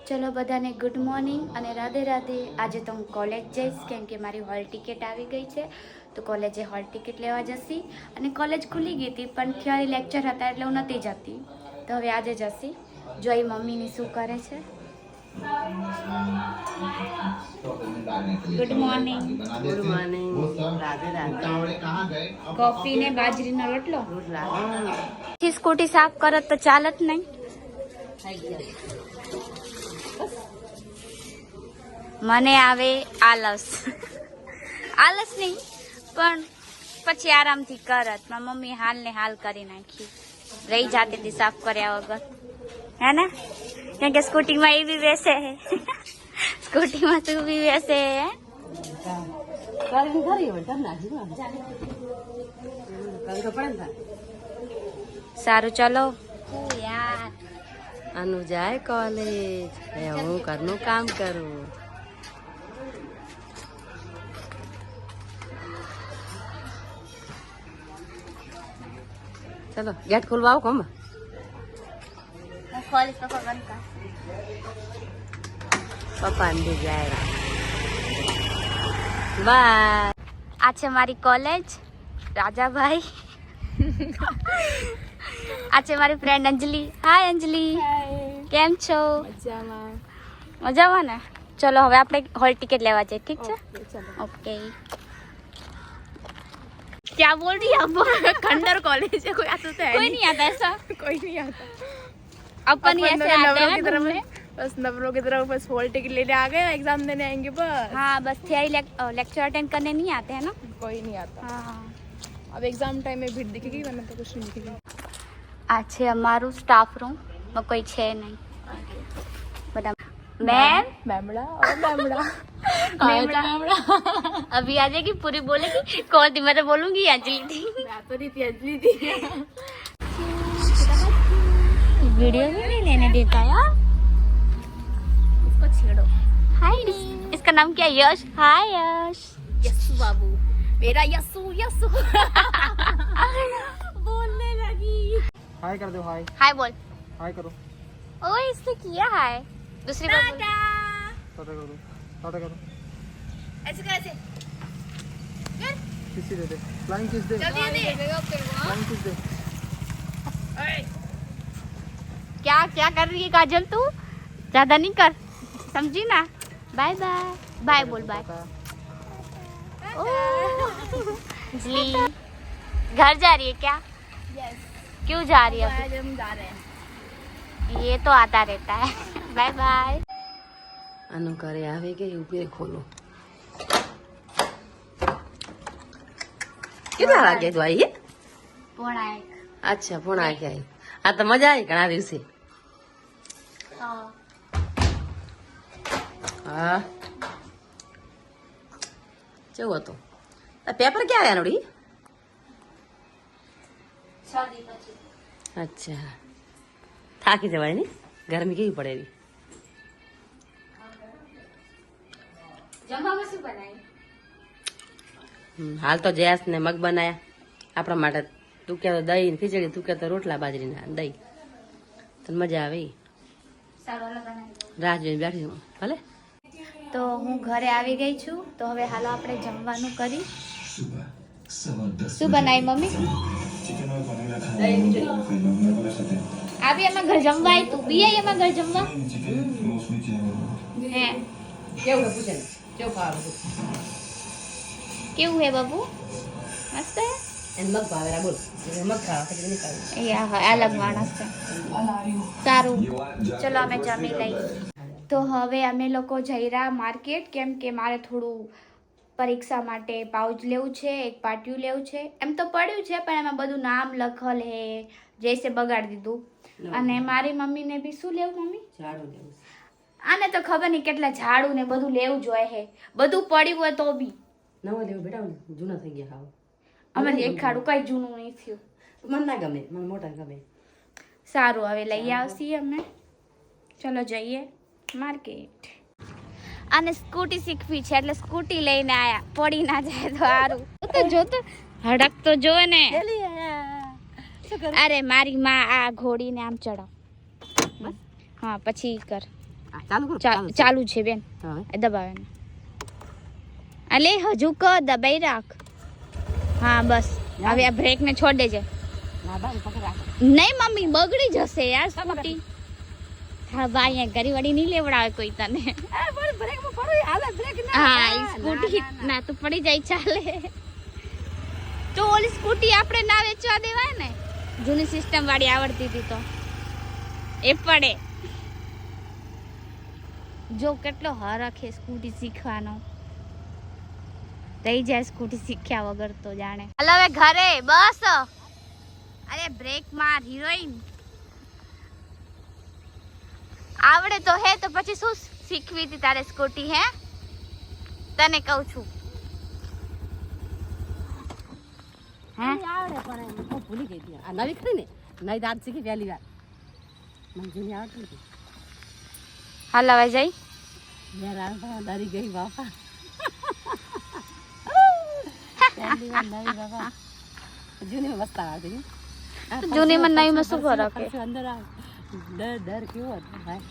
ચલો બધાને good morning અને રાધે રાધે. આજે તો હું કોલેજ જઈશ કેમ કે મારી હોલ ટિકિટ આવી ગઈ છે, તો કોલેજે હોલ ટિકિટ લેવા જશી. અને કોલેજ ખુલી ગઈ હતી પણ થિયરી લેક્ચર હતા એટલે હું નથી જતી, તો હવે આજે જશી. જોઈ મમ્મીની શું કરે છે. Good morning. Good morning. Radhe Radhe. Coffee ને બાજરીનો રોટલો. સ્કૂટી સાફ કરત તો ચાલત નહીં. મને આવે આલસ નહીં પણ પછી આરામથી કરત. મારી મમ્મી હાલ ને હાલ કરી નાખી, રહી જાતી હતી સાફ કર્યા વગર, હે ને? કેમ કે સ્કૂટીમાં એ બી બેસે હે. સ્કૂટીમાં તું બી બેસે હે. સારું ચલો. યાર અનુ જાય કોલેજ, હું ઘરનું કામ કરું. ચલો ગેટ ખોલવા આવો કોમ. ખોલીશ પપ્પા બંધ કર. પપ્પા અંદર જાય. બાય. આ છે મારી કોલેજ, રાજાભાઈ. આ છે મારી ફ્રેન્ડ અંજલિ. હાય અંજલિ, કેમ છો? મજામાં ને? ચલો હવે આપણે હોલ ટિકિટ લેવા જઈએ, ઠીક છે? ओके. क्या बोल रही है आप? खंडर कॉलेज है, कोई आता तो है कोई नहीं आता ऐसा, कोई नहीं आता. अपन ही ऐसे आते हैं की तरफ घूमने. बस नवरों की तरफ बस हॉल टिकट लेने आ गए, एग्जाम देने आएंगे बस. हाँ बस थियरी लेक्चर अटेंड करने नहीं आते हैं ना. कोई नहीं आता. हाँ. अब एग्जाम टाइम में भीड़ दिखेगी वरना तो कुछ नहीं दिखेगी. આ છે અમારું સ્ટાફ રૂમ, કોઈ છે નહીં બધા. मैम मैमड़ा और मैमड़ा. मैमड़ा अभी आ जाएगी, पूरी बोलेगी. कौन थी? मैं तो बोलूंगी अंजलि थी. मैं तो नहीं थी, अंजलि थी. वीडियो भी नहीं लेने देता यार. इसको छेड़ो. हाय, इसका नाम क्या है? यश. हाय यश. यस्सु बाबू, मेरा यस्सु यस्सु. बोलने लगी. हाय कर दो. हाय हाय बोल. हाय करो. ओए इसने किया हाय. दूसरी बार बोल. टाटा कर दो. टाटा करो. ऐसे कैसे? किसी दे दे. फ्लाइंग किस दे. जल्दी जल्दी. फ्लाइंग किस दे. क्या क्या कर रही है काजल तू? ज्यादा नहीं कर, समझी ना? Bye bye. बाय बोल. बाय. अंजलि घर जा रही है क्या? यस. क्यों जा रही है? आज हम जा रहे हैं. ये तो आता रहता है. Bye bye. અનુ કરે આવે કે ઉપર ખોલો. કેટલા વાગે તું આવી? પોણા એક. અચ્છા પોણા વાગે આવી. આ તો મજા આવી ઘણા દિવસે. હા કેવું હતું? પેપર ક્યારે આનોડી? અચ્છા થાકી જવાય ને, ગરમી કેવી પડે એવી. જમવામાં શું બનાવ્યું? હાલ તો જયાસ ને મગ બનાયા આપણા માટે. તું કે દહીં ને ખીચડી, તું કે રોટલા બાજરીના દહીં. તને મજા આવે. રાહ જોઈને બેઠી હું. ભલે. તો હું ઘરે આવી ગઈ છું, તો હવે હાલો આપણે જમવાનું કરી. શું બનાવી મમ્મી? આવી એમાં ઘર જમવા આવી તું? બી આવી એમાં ઘર જમવા? હે કેવું પૂછે કેવું ખાવાનું? કેવું હે બાબુ? મસ્ત હે. એને મગ ભાવે. બોલ મગ ખાવા ખીચડી નહીં ખાવી. એ હા અલગ માણસ છે. સારું ચલો અમે જમી લઈએ. તો હવે અમે લોકો જઈ રહ્યા માર્કેટ, કેમ કે મારે થોડું પરીક્ષા માટે પાઉચ લેવું છે, એક પાટિયું લેવું છે. એમ તો પડ્યું છે પણ એમાં બધું નામ લખલ હે, જૈસે બગાડી દીધું. અને મારી મમ્મીને બી શું લેવું મમ્મી? ઝાડુ લેવું. આને તો ખબર નહીં કેટલા ઝાડુ ને બધું લેવું જોઈએ હે. બધું પડ્યું હોય તો બી નવા લેવું બેટા, જૂના થઈ ગયા ખાવ. અમે એક ખાડું કઈ જૂનું નહીં થયું. મને ના ગમે, મને મોટા ગમે. સારું હવે લઈ આવશી અમે. ચલો જઈએ માર્કેટ. અને સ્કૂટી શીખવી છે એટલે સ્કૂટી લઈને આયા, પડી ના જાય તો સારું. તો જો તો હડક તો જો ને. અરે મારી માં આ ઘોડીને આમ ચડાવ. હા પછી કર. ચાલુ કરો ચાલુ છે બેન હવે દબાવે ને અલે હજુ ક દબાઈ રાખ હા બસ હવે આ બ્રેક ને છોડ દેજે ના બા પકડ રાખ નહીં મમ્મી બગડી જશે યાર સ્કૂટી હા ભાઈ અહીંયા ઘરી વડી નહીં લેવડાવે કોઈ તને બ્રેક માં પડો હાલે બ્રેક હા ઈ સ્કૂટી ના તો પડી જાય ચાલે તો ઓલી સ્કૂટી આપણે ના વેચવા દેવાય ને જૂની સિસ્ટમ વાળી આવડતી હતી તો એ પડે જો કેટલો હરખ છે સ્કૂટી શીખવાનો રહી જાય સ્કૂટી શીખ્યા વગર તો જાણે હાલ હવે ઘરે બસ અરે બ્રેક માર હિરોઈન આવડે તો હે તો પછી શું શીખવી હતી તારે સ્કૂટી હે તને કહું છું હે આવડે પણ હું ભૂલી ગઈ હતી આ નવી ખરી ને નવી દાંત શીખી પહેલી વાર મને જૂની આવડતી નથી હાલ હવે જઈ યાર આ ડરી ગઈ બાપા પહેલી વાર નવી બાપા જૂની માં મસ્ત આવતી જૂની માં નવી માં શું ફરક છે અંદર આ ડર કેવો હતો ભાઈ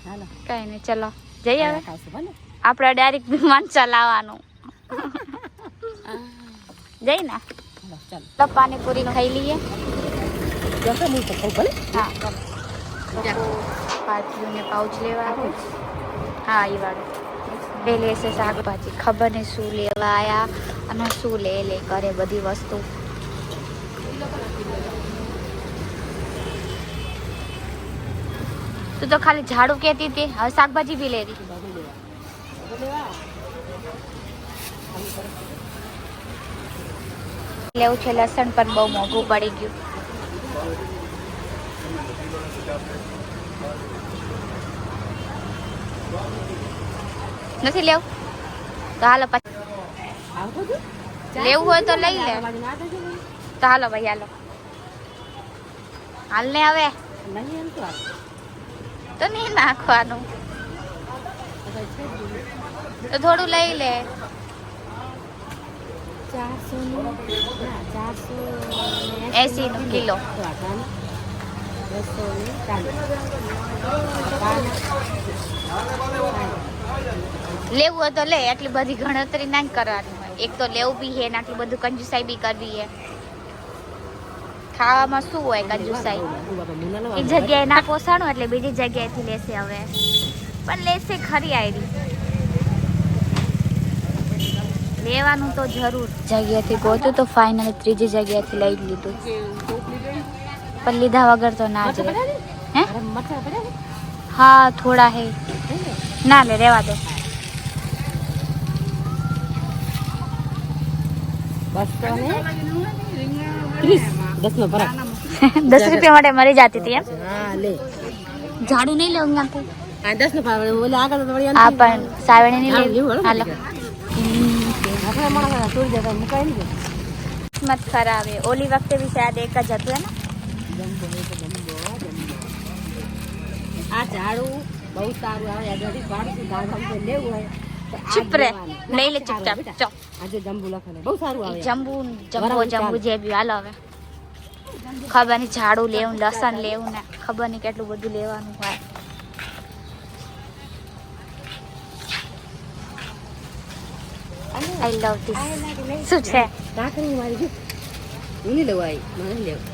હાલો કઈ નહીં ચલો જઈ હવે આવશે ભલે આપણે ડાયરેક્ટ વિમાન ચલાવવાનું જઈ ને ચાલો તો પાણીપુરી ખાઈ લઈએ જશે હું તો ખાઉં ભલે હા પાછું પાઉચ લેવા આવે હા એ વાળું બે લેશે શાકભાજી ખબર નહીં શું લેવા આયા અને શું લે કરે બધી વસ્તુ તું તો ખાલી ઝાડુ કહેતી હતી હવે શાકભાજી બી લેવી લેવું છે લસણ પણ બહુ મોંઘું પડી ગયું નથી લેવું તો હાલો પછી લેવું હોય તો લઈ લે તો હાલો ભાઈ હાલો હાલ ને હવે તો નહીં નાખવાનું તો થોડું લઈ લે 80 કિલો લેવું હોય તો લે એટલી બધી ગણતરી ના કરવાની હોય એક તો લેવું બી હે ને આટલું બધું કંજુસાઈ બી કરવી હે ખાવામાં શું હોય કંજુસાઈ એ જગ્યાએ ના પોસાણું એટલે બીજી જગ્યાએથી લેશે હવે પણ લેશે ખરી આયરી લેવાનું તો જરૂર જગ્યાથી ગોતું તો ફાઇનલી ત્રીજી જગ્યાએથી લઈ લીધું પણ લીધા વગર તો ના જ રહે હે હા થોડા હે ના લે રેવા દે ₹10 નો ફરક 10 રૂપિયા માટે મરી જતી હતી એમ હા લે ઝાડુ નહીં લેવું ત્યાંથી આ 10 નો ફરક ઓલે આગળ તો વળી આ પણ સાવણી નહીં લેવું હાલો આપણે માણસ છોડી દેતા મુકાય નહીં કિસ્મત ખરાબ હે ઓલી વખતે બી શાયદ એક જ હતું હે ને આ ઝાડુ બહુ સારું આવે અગરથી પાડશું ધામ લેવું હોય ચૂપ રે લઈ લે ચૂપચાપ ચો આજે જંબુ લખેલું બહુ સારું આવે જંબુ જે બી હાલો હવે ખબર નહીં ઝાડુ લેવું લસણ લેવું ને ખબર નહીં કેટલું બધું લેવાનું હોય આઈ લવ ધીસ શું છે કાકરી મારી જો હું નહીં લેવું આવી મને નહીં લેવું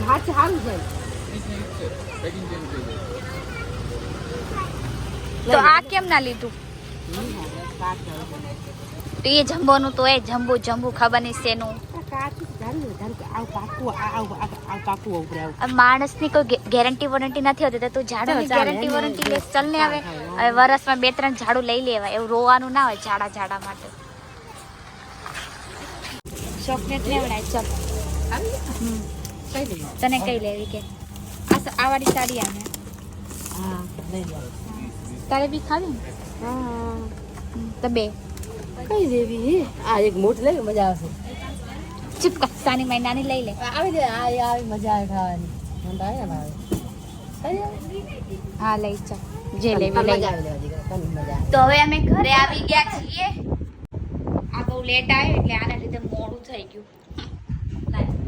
હાથ સારું છે તો આ કેમ ના લીધું તો એ જંબોનું તો એ જંબુ ખબર નહીં શેનું માણસની કોઈ ગેરંટી વોરંટી નથી હોતી તો તું ઝાડુની ગેરંટી વોરંટી લે ચલ ને હવે વરસમાં 2-3 ઝાડુ લઈ લેવાય એવું રોવાનું ના હોય ઝાડા માટે ચોકલેટ લેવડાય ચલ તને કઈ લેવી કે આ વાળી સાડી આવે હા લઈ લે તારે બી ખાવી ને તો બે કઈ લેવી આ એક મોટ લે મજા આવશે ચીપકા સાની મહિનાની લઈ લે આવી દે આવી મજા આવે ખાવાની મને તો આવે હા લઈ ચાલ જે લેવી લઈ મજા આવે મજા તો હવે અમે ઘરે આવી ગયા છીએ આ બહુ લેટ આવ્યો એટલે આના લીધે મોડું થઈ ગયું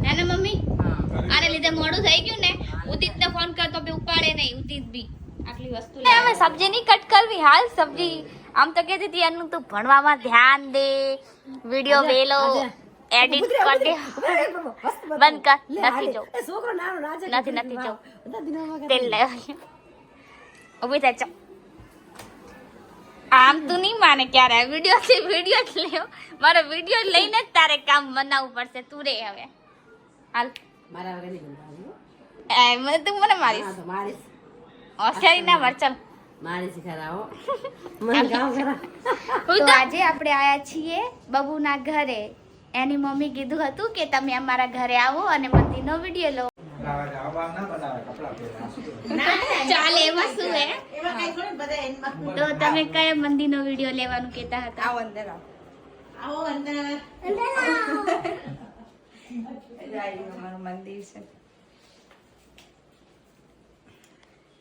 ના મમ્મી આને લીધે મોડું થઈ ગયું ને ઉદિતને ફોન કરતો બી ઉપાડે નહીં ઉદિત ચીજ બી આટલી વસ્તુ અમે સબ્જી નહીં કટ કરવી હાલ સબ્જી આમ તો કહેતી હતી એનું તું ભણવામાં ધ્યાન દે વિડિયો વેલો એડિટ કર દે બંધ કર નથી જો નથી જો તેલ લે ઉભી થાય ચો આમ તું નહીં માને ક્યારે વિડિયો જ લેવો મારો વિડિયો લઈને જ તારે કામ બનાવવું પડશે તું રે હવે હાલ મારા વગર નહીં તું મને મારીશ મારીશ હોશિયારી ના વર ચાલ મારી શીખરાવો મને કામ કરા તો આજે આપણે આયા છીએ બબુના ઘરે એની મમ્મી કીધું હતું કે તમે અમારા ઘરે આવો અને મંદિરનો વિડિયો લો ચાલે એમાં શું હે તો તમે કયા મંદિરનો વિડિયો લેવાનું કહેતા હતા આવો અંદર આવો અમારું મંદિર છે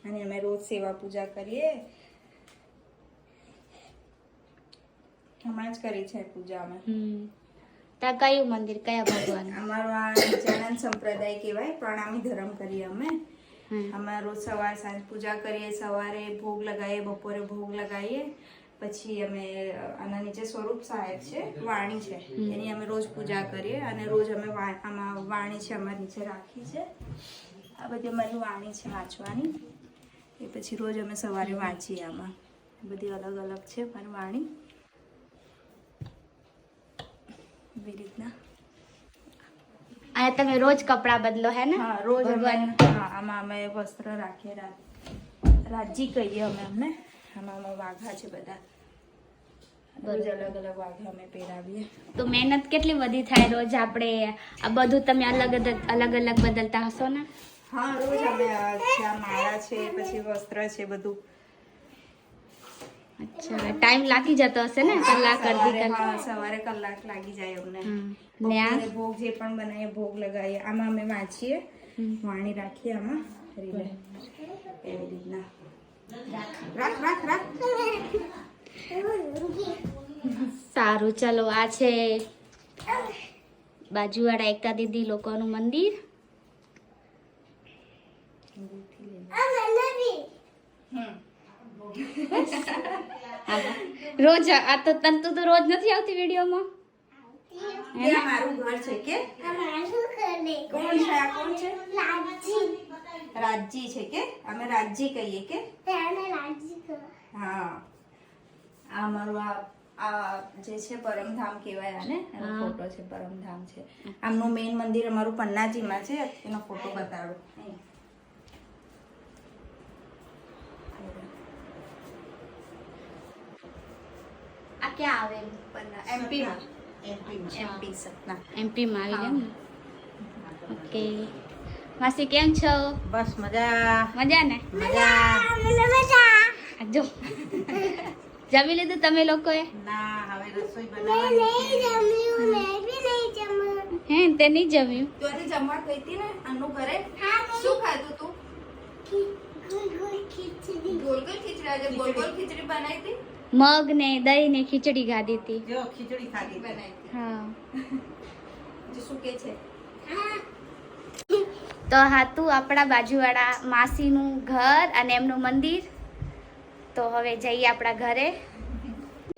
અને અમે રોજ સેવા પૂજા કરીએ હમણાં જ કરી છે પૂજા અમે તા કયું મંદિર કયા ભગવાન અમારો આ જૈન સંપ્રદાય કહેવાય પ્રણામી ધર્મ કરીએ અમે અમે રોજ સવાર સાંજ પૂજા કરીએ સવારે ભોગ લગાવીએ બપોરે ભોગ લગાવીએ પછી અમે આના નીચે સ્વરૂપ સાહેબ છે વાણી છે એની અમે રોજ પૂજા કરીએ અને રોજ અમે આમાં વાણી છે અમારી નીચે રાખી છે આ બધી અમારી વાણી છે વાંચવાની એ પછી રોજ અમે સવારે વાંચીએ આમાં બધી અલગ અલગ છે મારી વાણી એવી રીતના અને તમે રોજ કપડા બદલો હે ને હા રોજ અમે હા આમાં અમે વસ્ત્ર રાખીએ રાજજી કહીએ અમે અમને આમાં વાઘા છે બધા રોજ અલગ અલગ વાઘા અમે પહેરાવીએ તો મહેનત કેટલી બધી થાય રોજ આપણે આ બધું તમે અલગ અલગ બદલતા હશો ને હા રોજ અમે આ માળા છે પછી વસ્ત્ર છે બધું અચ્છા ટાઈમ લાગી જતો હશે ને કલાક અડધી કલાક હા સવારે કલાક લાગી જાય અમને ને આ બપોરે ભોગ જે પણ બનાવીએ ભોગ લગાવીએ આમાં અમે વાંચીએ વાણી રાખીએ આમાં રીલે એવી રીતના રાખ રાખ રાખ સારું ચલો આ છે બાજુવાળા એકતા દીદી લોકોનું મંદિર રોજ આ તો તંતુ તો રોજ નથી આવતી વિડીયોમાં આ મારું ઘર છે કે કોણ છે આ કોણ છે રાજજી છે કે અમે રાજજી કહીએ કે હા આ મારું આ જે છે પરમધામ કહેવાય આને એનો ફોટો છે પરમધામ છે આમનું મેઇન મંદિર અમારું પન્નાજીમાં છે એનો ફોટો બતાડો આ ક્યાં આવે પન્ના એમપીમાં એમપી સતના એમપીમાં આવી ગયું ને ઓકે માસી કેમ છો બસ મજા મજા ને મજા આ જો જમી લીધું તમે લોકોએ ના હવે રસોઈ બનાવવાની હે તે નહીં જમ્યું તું આજે જમવા ગઈ હતી ને આનું ઘરે શું ખાધું તું ગોલ ગોલ ખીચડી આજે ગોલ ગોલ ખીચડી બનાવી હતી મગ ને દહીં ને ખીચડી ખાધી હતી જો ખીચડી ખાધી બનાવી હતી હા જે શું કે છે તો હતું આપણા બાજુવાળા માસીનું ઘર અને એમનું મંદિર તો હવે જઈએ આપણા ઘરે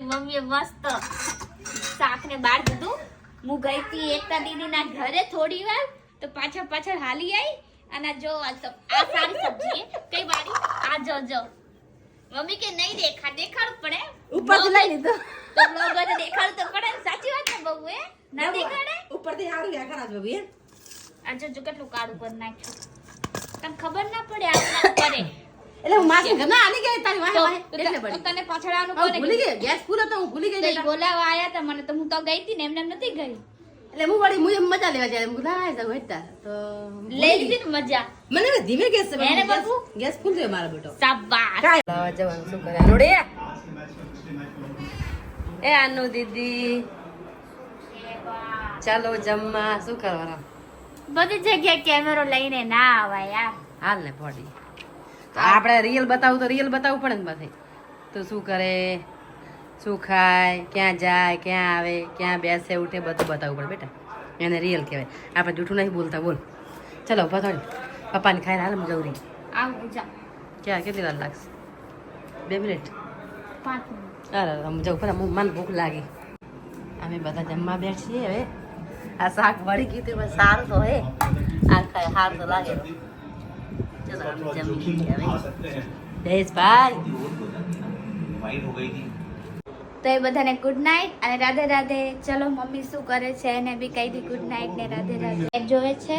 મમ્મીએ મસ્ત શાક ને બાર દીધું હું ગઈ હતી એકતા દીદીના ઘરે થોડી વાર તો પાછળ હાલી આવી અને જો આ સારી સબ્જી કઈ વાળી આ જો મમ્મી કે નહીં દેખાડવું પડે ઉપરથી લઈ લીધું તો બ્લોગર દેખાડવું તો પડે ને. સાચી વાત ને બહુ એ ના દેખાડે ઉપરથી હારું ગયા ખરા બબી આ જો કેટલું કાળું કરી નાખ્યું તને ખબર ના પડે આટલા કરે એટલે હું માસી ઘર ના આલી ગઈ તારી વાહે વાહે એટલે તો પડી તને પાછળનું હું કોને ભૂલી ગઈ ગેસ પૂરો તો હું ભૂલી ગઈ બેટા બોલાવા આયા હતા મને તો હું તો ગઈ હતી ને એમને નથી ગઈ એટલે હું વળી મુજે મજા લેવા જાય લાય જાવ હેતા તો લઈ લીધી ને મજા મને હવે ધીમે ગેસ છે એને બધું? ગેસ ફૂલ છે મારો બેટો શાબાશ લાવા જવાનું શું કરે રોડે એ આનુ દીદી ચાલો જમવા શું કરવાના બધી જગ્યાએ કેમેરો લઈને ના આવાય યાર હાલ ને પડી તો આપણે રિયલ બતાવું તો રિયલ બતાવવું પડે ને પાછી તો શું કરે શું ખાય ક્યાં જાય ક્યાં આવે ક્યાં બેસે ઉઠે બધું બતાવવું પડે બેટા એને રિયલ કહેવાય આપણે જૂઠું નહીં બોલતા બોલ ચલો પથાડી પપ્પાને ખાઈને હાલ જવરી આવું જા ક્યાં કેટલી વાર લાગશે 2 મિનિટ 5 મિનિટ. અરે હું જાઉં પર મને ભૂખ લાગી અમે બધા જમવા બેસીએ હવે આ શાક વળી ગયું હતું પણ સારું તો હે આ ખાય સારું તો લાગે ચલો અમે જમી લઈએ હવે જયેશભાઈ તો એ બધાને ગુડ નાઇટ અને રાધે રાધે. ચલો મમ્મી શું કરે છે એને બી કહી દી ગુડ નાઇટ ને રાધે રાધે. એ જોવે છે.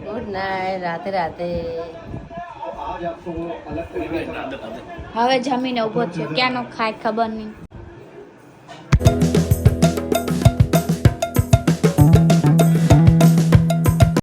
ગુડ નાઇટ રાતે રાતે હવે જમીને ઊભો થયો ક્યાંનો ખાય ખબર નહીં.